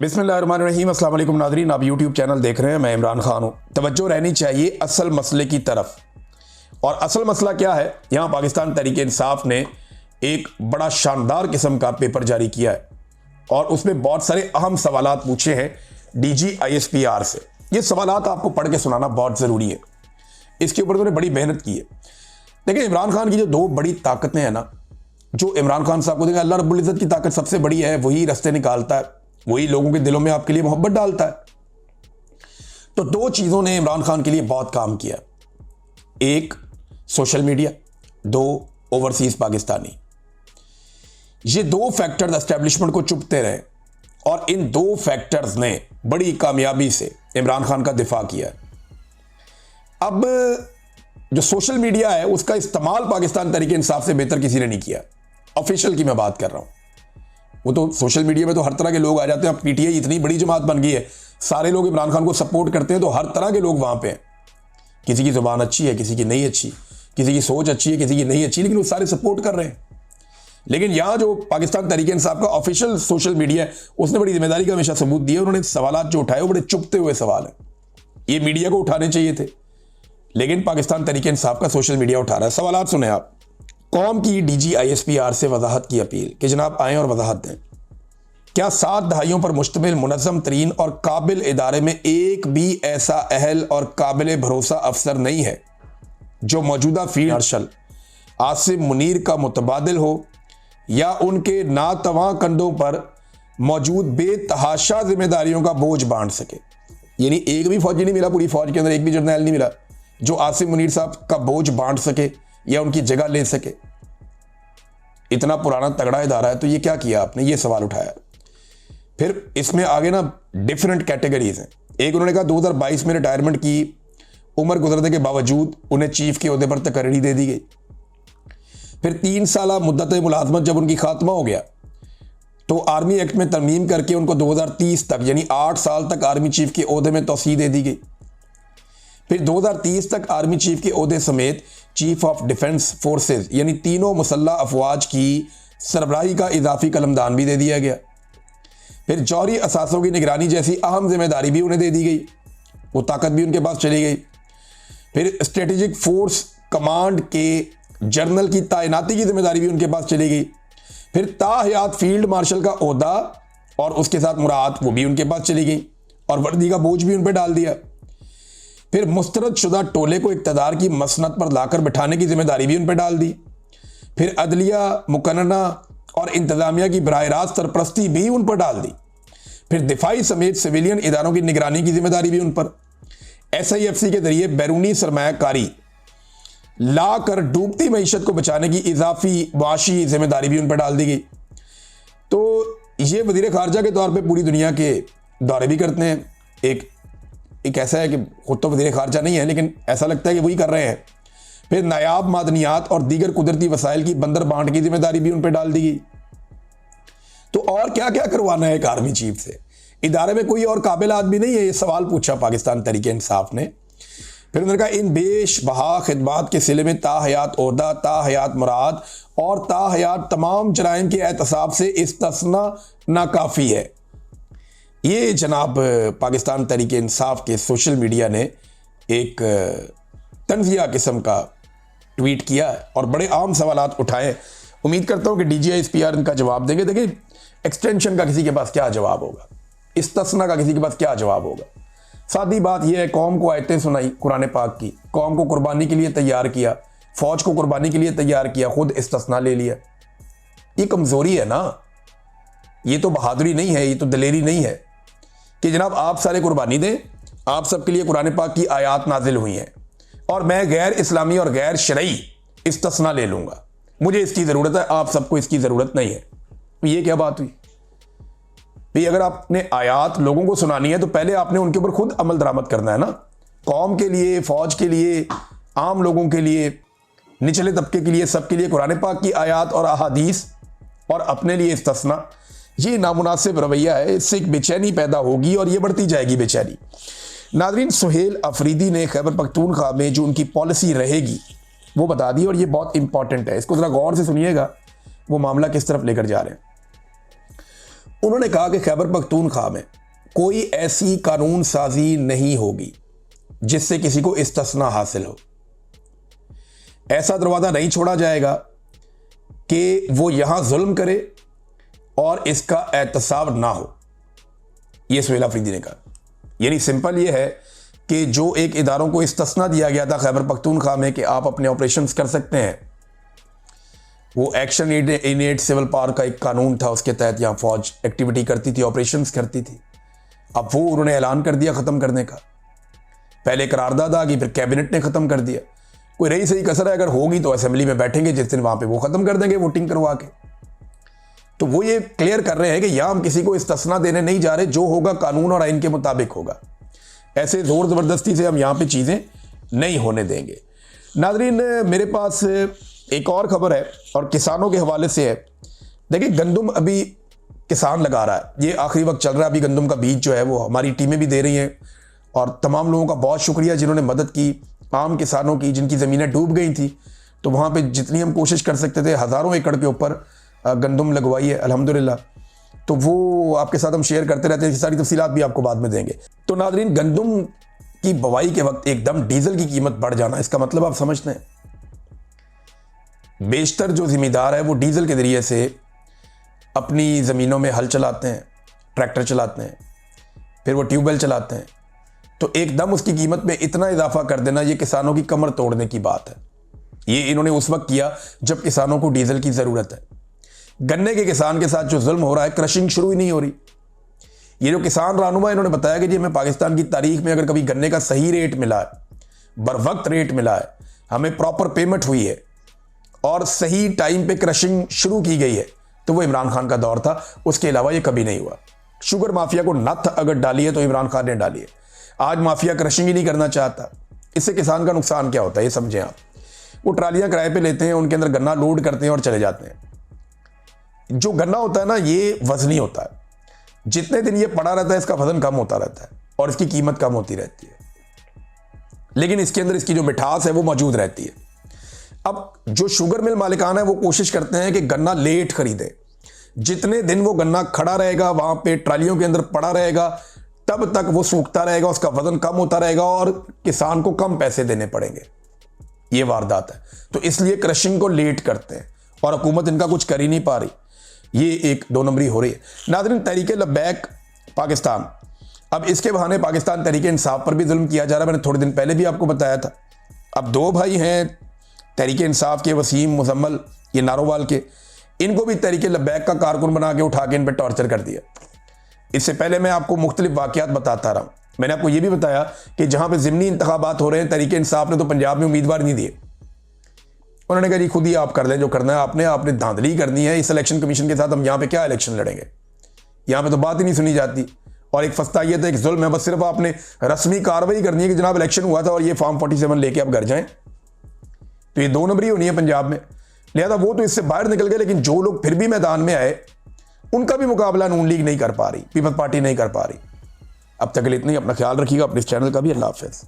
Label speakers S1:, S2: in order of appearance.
S1: बिस्मिल्लाहिर्रहमानिर्रहीम। अस्सलाम वालेकुम नाज़रीन, आप यूट्यूब चैनल देख रहे हैं। मैं इमरान खान हूँ। तवज्जो रहनी चाहिए असल मसले की तरफ। और असल मसला क्या है? यहाँ पाकिस्तान तहरीक इंसाफ ने एक बड़ा शानदार किस्म का पेपर जारी किया है और उसमें बहुत सारे अहम सवालात पूछे हैं DGISPR से। ये सवालात आपको पढ़ के सुनाना बहुत ज़रूरी है। इसके ऊपर उन्होंने बड़ी मेहनत की है। देखिए, इमरान खान की जो दो बड़ी ताकतें हैं ना, जो इमरान खान साहब को देखें, अल्लाह रब्बुल इज़्ज़त की ताकत सबसे बड़ी है। वही रास्ते निकालता है, वही लोगों के दिलों में आपके लिए मोहब्बत डालता है। तो दो चीज़ों ने इमरान खान के लिए बहुत काम किया। एक सोशल मीडिया, दो ओवरसीज पाकिस्तानी। ये दो फैक्टर्स एस्टेब्लिशमेंट को चुपते रहे और इन दो फैक्टर्स ने बड़ी कामयाबी से इमरान खान का दिफा किया। अब जो सोशल मीडिया है उसका इस्तेमाल पाकिस्तान तहरीक इंसाफ से बेहतर किसी ने नहीं किया। ऑफिशियल की मैं बात कर रहा हूं। वो तो सोशल मीडिया में तो हर तरह के लोग आ जाते हैं। अब PTI इतनी बड़ी जमात बन गई है, सारे लोग इमरान खान को सपोर्ट करते हैं, तो हर तरह के लोग वहां पे हैं। किसी की जुबान अच्छी है, किसी की नहीं अच्छी, किसी की सोच अच्छी है, किसी की नहीं अच्छी, लेकिन वो सारे सपोर्ट कर रहे हैं। लेकिन यहां जो पाकिस्तान तहरीक इंसाफ का ऑफिशियल सोशल मीडिया है, उसने बड़ी जिम्मेदारी का हमेशा सबूत दिया। उन्होंने सवाल जो उठाए वो बड़े चुपते हुए सवाल है। ये मीडिया को उठाने चाहिए थे, लेकिन पाकिस्तान तहरीक इंसाफ का सोशल मीडिया उठा रहा है। सवालात सुने आप। कौम की DGISPR से वजाहत की अपील कि जनाब आएँ और वजाहत दें। क्या 7 दहाइयों पर मुश्तमिल मुनज़्ज़म तरीन और काबिल इदारे में एक भी ऐसा अहल और काबिल भरोसा अफसर नहीं है जो मौजूदा फील्ड मार्शल आसिम मुनीर का मुतबादिल हो या उनके नातवां कंधों पर मौजूद बेतहाशा जिम्मेदारियों का बोझ बांट सके? यानी एक भी फौजी नहीं मिला, पूरी फौज के अंदर एक भी जर्नैल नहीं मिला जो आसिम मुनीर साहब का बोझ बांट सके या उनकी जगह ले सके। इतना पुराना तगड़ा इदारा है, तो ये क्या किया आपने? ये सवाल उठाया। फिर इसमें आगे ना डिफरेंट कैटेगरीज हैं। एक उन्होंने कहा 2022 में रिटायरमेंट की उम्र गुजरने के बावजूद उन्हें चीफ के ओहदे पर तकर्री दे दी गई। फिर 3 साल मुद्दत मुलाजमत जब उनकी खात्मा हो गया तो आर्मी एक्ट में तरमीम करके उनको 2030 तक यानी 8 साल तक आर्मी चीफ के ओहदे में तौसीह दे दी गई। फिर 2030 तक आर्मी चीफ के ओहदे समेत चीफ ऑफ डिफेंस फोर्सेज यानी तीनों मुसल्लह अफवाज की सरबराही का इजाफी कलमदान भी दे दिया गया। फिर जौहरी असासों की निगरानी जैसी अहम जिम्मेदारी भी उन्हें दे दी गई, वो ताकत भी उनके पास चली गई। फिर स्ट्रेटेजिक फोर्स कमांड के जनरल की तैनाती की जिम्मेदारी भी उनके पास चली गई। फिर ताहयात फील्ड मार्शल का ओहदा और उसके साथ मुराद वो भी उनके पास चली गई और वर्दी का बोझ भी उन पर डाल दिया। फिर मुस्तरद शुदा टोले को इक़्तिदार की मसनद पर लाकर बिठाने की जिम्मेदारी भी उन पर डाल दी। फिर अदलिया, मुकन्ना और इंतजामिया की बराह रास्त सरपरस्ती भी उन पर डाल दी। फिर दिफाई समेत सिविलियन इदारों की निगरानी की जिम्मेदारी भी उन पर। SIFC के जरिए बैरूनी सरमायाकारी ला कर डूबती मईशत को बचाने की इजाफी वाशी जिम्मेदारी भी उन पर डाल दी गई। तो ये वजीर खारजा के तौर पर पूरी दुनिया के दौरे भी करते हैं। एक ऐसा है कि खुद तो वजीर खारजा नहीं है, लेकिन ऐसा लगता है कि वही कर रहे हैं। फिर नायाब मादनियात और दीगर कुदरती वसाइल की बंदर बांट की जिम्मेदारी भी उन पर डाल दी गई। तो और क्या क्या करवाना है एक आर्मी चीफ से? इदारे में कोई और काबिल आदमी नहीं है? ये सवाल पूछा पाकिस्तान तहरीक इंसाफ ने। फिर उन्होंने कहा इन बेश बहा खिदमात के सिले में ताहयात ओहदा, ताहयात मुराद और ताहयात तमाम जराइम के एहतसाब से इस्तिस्ना नाकाफी है। ये जनाब पाकिस्तान तहरीक इंसाफ के सोशल मीडिया ने एक तंजिया किस्म का ट्वीट किया है और बड़े आम सवालात उठाए। उम्मीद करता हूं कि DGISPR इनका जवाब देंगे। देखिए, एक्सटेंशन का किसी के पास क्या जवाब होगा, इस्तिस्ना का किसी के पास क्या जवाब होगा? सादी बात यह है, कौम को आयतें सुनाई कुरान पाक की, कौम को कुर्बानी के लिए तैयार किया, फौज को कुर्बानी के लिए तैयार किया, खुद इस्तिस्ना ले लिया। ये कमजोरी है ना, ये तो बहादुरी नहीं है, ये तो दलेरी नहीं है कि जनाब आप सारे कुर्बानी दें, आप सबके लिए कुरान पाक की आयात नाजिल हुई हैं और मैं गैर इस्लामी और गैर शरई इस्तिस्ना ले लूंगा, मुझे इसकी ज़रूरत है, आप सबको इसकी ज़रूरत नहीं है। तो ये क्या बात हुई भाई? अगर आपने आयात लोगों को सुनानी है तो पहले आपने उनके ऊपर खुद अमल दरामद करना है ना। कौम के लिए, फौज के लिए, आम लोगों के लिए, निचले तबके के लिए, सबके लिए कुरान पाक की आयात और अहादीस और अपने लिए इस्तिस्ना, ये नामुनासिब रवैया है। इससे एक बेचैनी पैदा होगी और ये बढ़ती जाएगी बेचैनी। नाज़रीन, सुहेल अफरीदी ने खैबर पख्तूनख्वा में जो उनकी पॉलिसी रहेगी वो बता दी और ये बहुत इंपॉर्टेंट है। इसको ज़रा गौर से सुनिएगा, वो मामला किस तरफ लेकर जा रहे हैं। उन्होंने कहा कि खैबर पख्तूनख्वा में कोई ऐसी कानून साजी नहीं होगी जिससे किसी को इस्तिस्ना हासिल हो। ऐसा दरवाजा नहीं छोड़ा जाएगा कि वो यहां जुल्म करे और इसका एहतसाब ना हो। यह सुहेल अफरीदी ने कहा। यानी सिंपल ये है कि जो एक इदारों को इस्तिस्ना दिया गया था खैबर पख्तूनख्वा में कि आप अपने ऑपरेशंस कर सकते हैं, वो action in aid civil power का एक कानून था, उसके तहत यहां फौज एक्टिविटी करती थी, ऑपरेशंस करती थी। अब वो उन्होंने ऐलान कर दिया खत्म करने का। पहले करारदाद आ गई, फिर कैबिनेट ने खत्म कर दिया। कोई रही सही कसर है, अगर होगी तो असेंबली में बैठेंगे जिस दिन, वहां पे वो खत्म कर देंगे वोटिंग करवा के। तो वो ये क्लियर कर रहे हैं कि यहां हम किसी को इस्तिस्ना देने नहीं जा रहे, जो होगा कानून और आइन के मुताबिक होगा। ऐसे जोर जबरदस्ती से हम यहां पे चीजें नहीं होने देंगे। नाज़रीन, मेरे पास एक और खबर है और किसानों के हवाले से है। देखिए, गंदम अभी किसान लगा रहा है, ये आखिरी वक्त चल रहा है। अभी गंदम का बीज जो है वो हमारी टीमें भी दे रही हैं और तमाम लोगों का बहुत शुक्रिया जिन्होंने मदद की, आम किसानों की जिनकी ज़मीनें डूब गई थी। तो वहाँ पे जितनी हम कोशिश कर सकते थे, हज़ारों एकड़ के ऊपर गंदम लगवाई है अल्हम्दुलिल्लाह। तो वो आपके साथ हम शेयर करते रहते हैं, सारी तफसीलात भी आपको बाद में देंगे। तो नाज़रीन, गंदम की बुवाई के वक्त एकदम डीजल की कीमत बढ़ जाना, इसका मतलब आप समझते हैं। बेशतर जो ज़मींदार है वो डीजल के ज़रिए से अपनी ज़मीनों में हल चलाते हैं, ट्रैक्टर चलाते हैं, फिर वो ट्यूबवेल चलाते हैं। तो एकदम उसकी कीमत में इतना इजाफा कर देना, ये किसानों की कमर तोड़ने की बात है। ये इन्होंने उस वक्त किया जब किसानों को डीजल की ज़रूरत है। गन्ने के किसान के साथ जो जुल्म हो रहा है, क्रशिंग शुरू ही नहीं हो रही। ये जो किसान रहनुमा इन्होंने बताया कि जी हमें पाकिस्तान की तारीख में अगर कभी गन्ने का सही रेट मिला है, बर वक्त रेट मिला है, हमें प्रॉपर पेमेंट हुई है और सही टाइम पे क्रशिंग शुरू की गई है, तो वो इमरान खान का दौर था। उसके अलावा ये कभी नहीं हुआ। शुगर माफिया को नथ अगर डाली है तो इमरान खान ने डाली है। आज माफिया क्रशिंग ही नहीं करना चाहता। इससे किसान का नुकसान क्या होता है ये समझें आप। वो ट्रालियां किराए पे लेते हैं, उनके अंदर गन्ना लोड करते हैं और चले जाते हैं। जो गन्ना होता है ना, ये वजनी होता है। जितने दिन ये पड़ा रहता है इसका वजन कम होता रहता है और इसकी कीमत कम होती रहती है, लेकिन इसके अंदर इसकी जो मिठास है वो मौजूद रहती है। अब जो शुगर मिल मालिकान है वो कोशिश करते हैं कि गन्ना लेट खरीदे। जितने दिन वो गन्ना खड़ा रहेगा, वहां पे ट्रालियों के अंदर पड़ा रहेगा, तब तक वो सूखता रहेगा, उसका वजन कम होता रहेगा और किसान को कम पैसे देने पड़ेंगे। ये वारदात है। तो इसलिए क्रशिंग को लेट करते हैं और हुकूमत इनका कुछ कर ही नहीं पा रही। ये एक दो नंबरी हो रही है। नाज़रीन, तहरीक लब्बैक पाकिस्तान, अब इसके बहाने पाकिस्तान तहरीक इंसाफ पर भी जुल्म किया जा रहा है। मैंने थोड़े दिन पहले भी आपको बताया था। अब दो भाई हैं तहरीक इंसाफ के, वसीम मुजम्मल, ये नारोवाल के, इनको भी तहरीक लब्बैक का कारकुन बना के उठा के इन पर टॉर्चर कर दिया। इससे पहले मैं आपको मुख्तलिफ वाक़यात बताता रहा हूँ। मैंने आपको ये भी बताया कि जहाँ पे ज़िमनी इंतखाबात हो रहे हैं, तहरीक इंसाफ ने तो पंजाब में उम्मीदवार नहीं दिए। उन्होंने कहा जी खुद ही आप कर लें जो करना है, आपने धांधली करनी है इस इलेक्शन कमीशन के साथ, हम यहाँ पे क्या इलेक्शन लड़ेंगे। यहाँ पे तो बात ही नहीं सुनी जाती और एक फस्तायत है, एक जुल्म है। बस सिर्फ आपने रस्मी कार्रवाई करनी है कि जनाब इलेक्शन हुआ था और ये फॉर्म 47 लेके आप घर जाएं। तो ये दो नंबरी होनी है पंजाब में। लिहाजा वो तो इससे बाहर निकल गए, लेकिन जो लोग फिर भी मैदान में आए उनका भी मुकाबला नून लीग नहीं कर पा रही, पीपल्स पार्टी नहीं कर पा रही। अब तक के लिए इतना ही। अपना ख्याल रखिएगा, अपने इस चैनल का भी। अल्लाह हाफ़िज़।